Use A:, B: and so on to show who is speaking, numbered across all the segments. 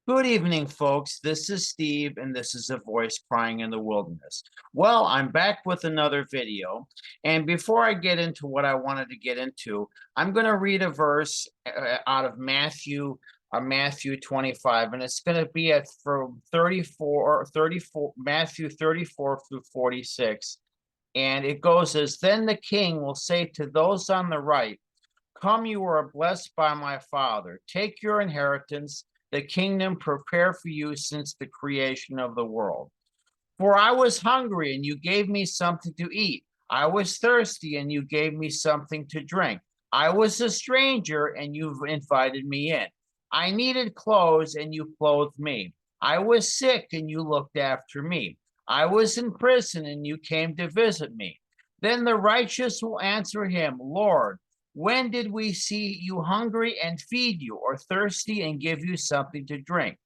A: Good evening, folks. This is Steve, and this is a voice crying in the wilderness. Well, I'm back with another video. And before I get into what I wanted to get into, I'm going to read a verse out of Matthew 25, and it's going to be at from 34, Matthew 34 through 46. And it goes as, "Then the king will say to those on the right, 'Come, you are blessed by my Father. Take your inheritance, the kingdom prepared for you since the creation of the world. For I was hungry, and you gave me something to eat. I was thirsty, and you gave me something to drink. I was a stranger, and you invited me in. I needed clothes, and you clothed me. I was sick, and you looked after me. I was in prison, and you came to visit me.' Then the righteous will answer him, 'Lord, when did we see you hungry and feed you, or thirsty and give you something to drink?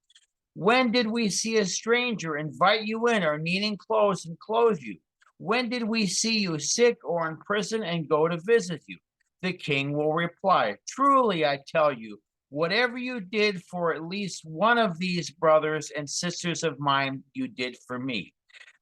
A: When did we see a stranger, invite you in, or needing clothes and clothe you? When did we see you sick or in prison and go to visit you?' The king will reply, 'Truly, I tell you, whatever you did for at least one of these brothers and sisters of mine, you did for me.'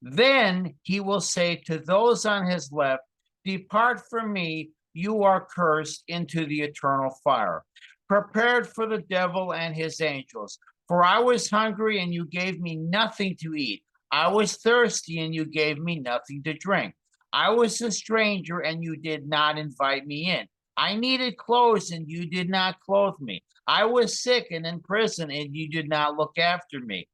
A: Then he will say to those on his left, 'Depart from me, you are cursed, into the eternal fire, prepared for the devil and his angels. For I was hungry, and you gave me nothing to eat. I was thirsty, and you gave me nothing to drink. I was a stranger, and you did not invite me in. I needed clothes, and you did not clothe me. I was sick and in prison, and you did not look after me.'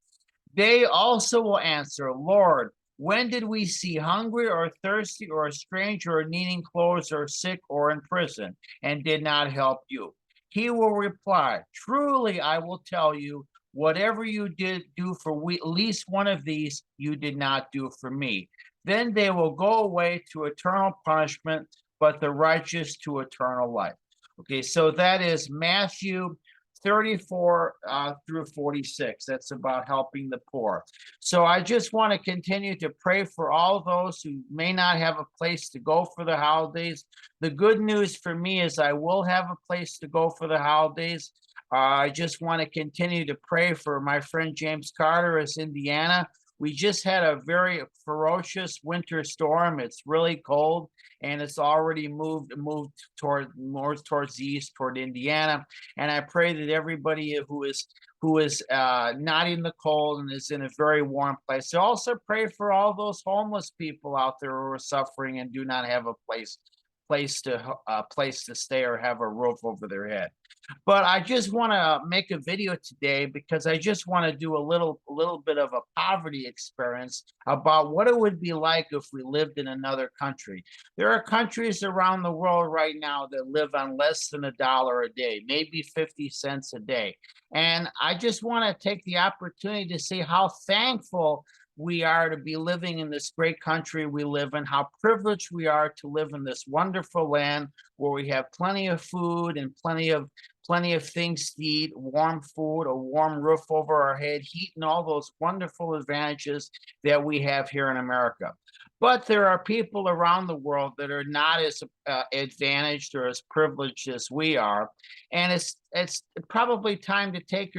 A: They also will answer, 'Lord, when did we see hungry or thirsty or a stranger or needing clothes or sick or in prison and did not help you?' He will reply, 'Truly, I will tell you, whatever you did do for least one of these, you did not do for me.' Then they will go away to eternal punishment, but the righteous to eternal life." Okay, so that is Matthew 34 through 46. That's about helping the poor. So I just want to continue to pray for all those who may not have a place to go for the holidays. The good news for me is I will have a place to go for the holidays. I just want to continue to pray for my friend James Carter as Indiana. We just had a very ferocious winter storm. It's really cold, and it's already moved toward more towards the east, toward Indiana. And I pray that everybody who is not in the cold and is in a very warm place. I also pray for all those homeless people out there who are suffering and do not have a place to stay or have a roof over their head. But I just want to make a video today because I just want to do a little bit of a poverty experience about what it would be like if we lived in another country. There are countries around the world right now that live on less than $1 a day, maybe 50 cents a day. And I just want to take the opportunity to say how thankful we are to be living in this great country we live in, how privileged we are to live in this wonderful land where we have plenty of food and plenty of things to eat, warm food, a warm roof over our head, heat, and all those wonderful advantages that we have here in America. But there are people around the world that are not as advantaged or as privileged as we are, and it's probably time to take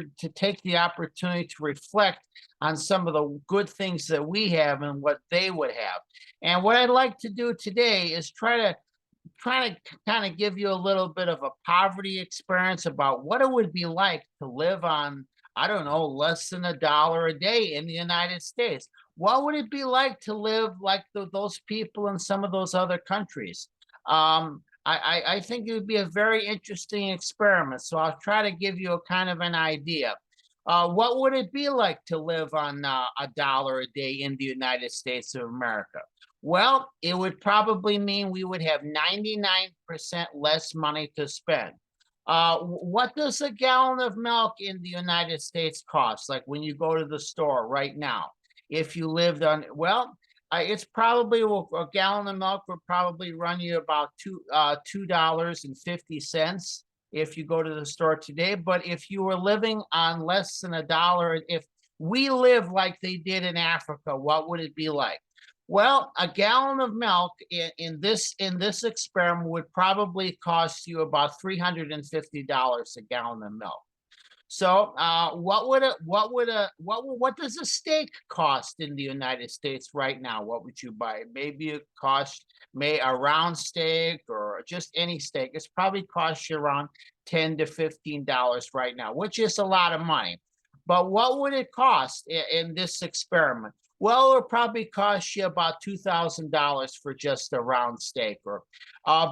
A: the opportunity to reflect on some of the good things that we have and what they would have. And what I'd like to do today is try to kind of give you a little bit of a poverty experience about what it would be like to live on, I don't know, less than $1 a day in the United States. What would it be like to live like those people in some of those other countries? I think it would be a very interesting experiment. So I'll try to give you a kind of an idea. What would it be like to live on $1 a day in the United States of America? Well, it would probably mean we would have 99% less money to spend. What does a gallon of milk in the United States cost? Like when you go to the store right now, if you lived on, well, it's probably a gallon of milk would probably run you about $2.50 if you go to the store today. But if you were living on less than $1, if we live like they did in Africa, what would it be like? Well, a gallon of milk in this experiment would probably cost you about $350 a gallon of milk. So, what does a steak cost in the United States right now? What would you buy? Maybe it cost may a round steak or just any steak. It's probably cost you around $10 to $15 right now, which is a lot of money. But what would it cost in this experiment? Well, it would probably cost you about $2,000 for just a round steak. Or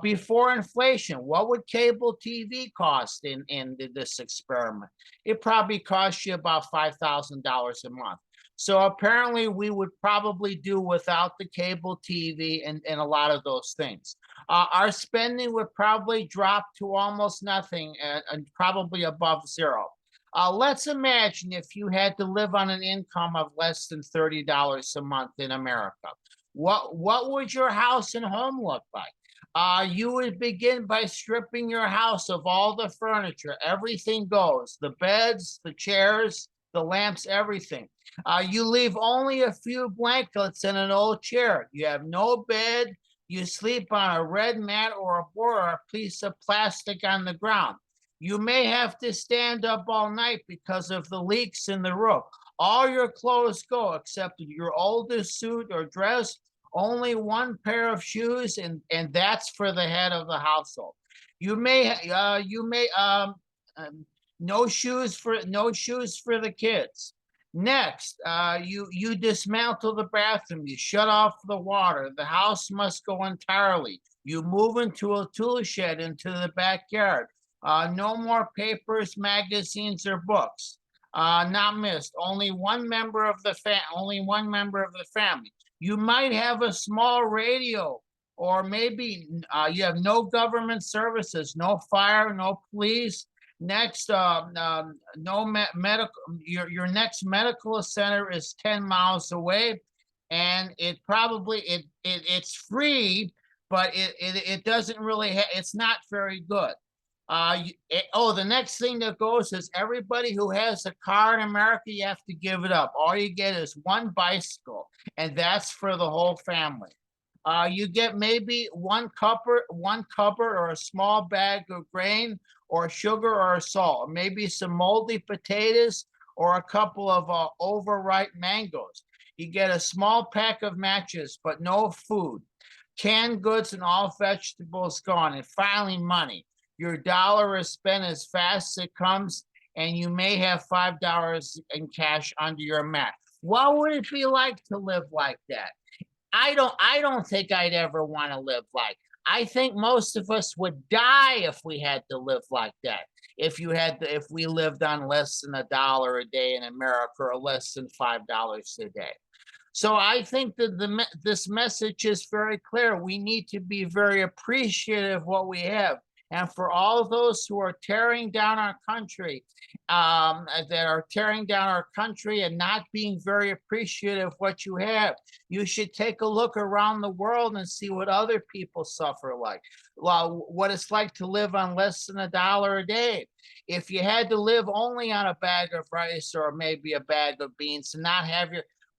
A: before inflation, what would cable TV cost in this experiment? It probably costs you about $5,000 a month. So apparently we would probably do without the cable TV and a lot of those things. Our spending would probably drop to almost nothing and probably above zero. Let's imagine if you had to live on an income of less than $30 a month in America. What would your house and home look like? You would begin by stripping your house of all the furniture. Everything goes, the beds, the chairs, the lamps, everything. You leave only a few blankets and an old chair. You have no bed. You sleep on a red mat or a board or a piece of plastic on the ground. You may have to stand up all night because of the leaks in the roof. All your clothes go except your oldest suit or dress, only one pair of shoes, and that's for the head of the household. You may no shoes for the kids. Next, you dismantle the bathroom, you shut off the water, the house must go entirely. You move into a tool shed into the backyard. No more papers, magazines, or books. Not missed. Only one member of the family. You might have a small radio, or maybe you have no government services, no fire, no police. Next, no medical. Your next medical center is 10 miles away, and it's free, but it doesn't really it's not very good. The next thing that goes is everybody who has a car in America, you have to give it up. All you get is one bicycle, and that's for the whole family. You get maybe one cupboard or a small bag of grain or sugar or salt, maybe some moldy potatoes or a couple of overripe mangoes. You get a small pack of matches, but no food. Canned goods and all vegetables gone. And finally, money. Your dollar is spent as fast as it comes, and you may have $5 in cash under your mat. What would it be like to live like that? I don't think I'd ever want to live like. I think most of us would die if we had to live like that. If we lived on less than $1 a day in America or less than $5 a day. So I think that this message is very clear. We need to be very appreciative of what we have. And for all of those who are tearing down our country, and not being very appreciative of what you have, you should take a look around the world and see what other people suffer like. Well, what it's like to live on less than $1 a day. If you had to live only on a bag of rice or maybe a bag of beans and not have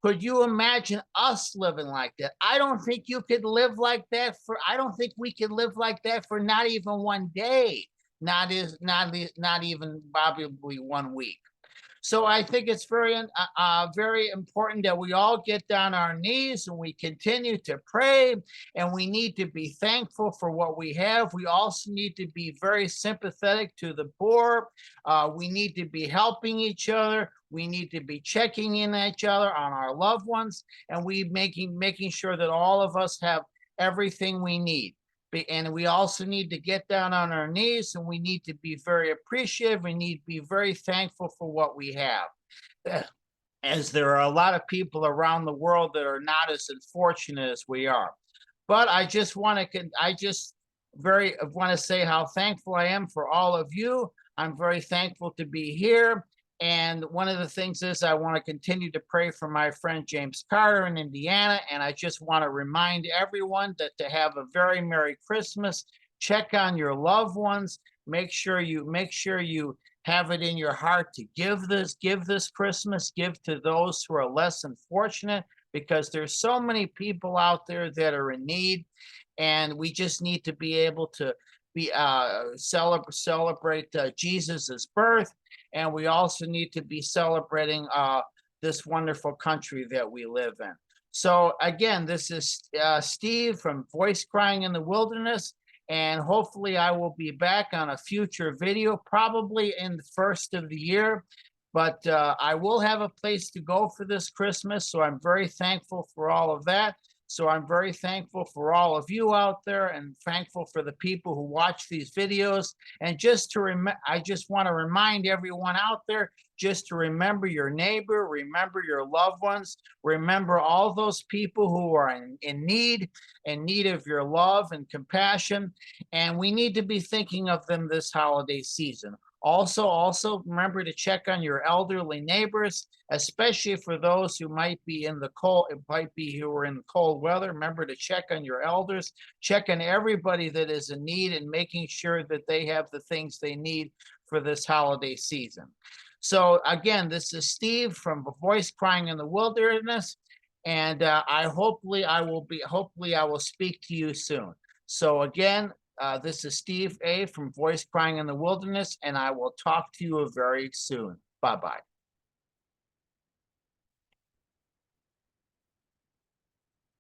A: could you imagine us living like that? I don't think you could live like that I don't think we could live like that for not even one day, not even probably 1 week. So I think it's very important that we all get down our knees and we continue to pray, and we need to be thankful for what we have. We also need to be very sympathetic to the poor. We need to be helping each other. We need to be checking in each other on our loved ones, and making sure that all of us have everything we need. And we also need to get down on our knees, and we need to be very appreciative. We need to be very thankful for what we have, as there are a lot of people around the world that are not as unfortunate as we are. But I just want to say how thankful I am for all of you. I'm very thankful to be here. And one of the things is I want to continue to pray for my friend James Carter in Indiana. And I just want to remind everyone that to have a very Merry Christmas. Check on your loved ones. Make sure you have it in your heart to give this Christmas, give to those who are less unfortunate, because there's so many people out there that are in need. And we just need to be able to celebrate Jesus's birth. and we also need to be celebrating this wonderful country that we live in. So again, this is Steve from Voice Crying in the Wilderness, and hopefully I will be back on a future video, probably in the first of the year. But I will have a place to go for this Christmas, so I'm very thankful for all of that. So I'm very thankful for all of you out there, and thankful for the people who watch these videos. And just to I just want to remind everyone out there just to remember your neighbor, remember your loved ones, remember all those people who are in need of your love and compassion. And we need to be thinking of them this holiday season. Also remember to check on your elderly neighbors, especially for those who might be in the cold, who are in cold weather. Remember to check on your elders, check on everybody that is in need, and making sure that they have the things they need for this holiday season. So again, this is Steve from Voice Crying in the Wilderness, and hopefully I will speak to you soon. So again, this is Steve A. from Voice Crying in the Wilderness, and I will talk to you very soon. Bye-bye.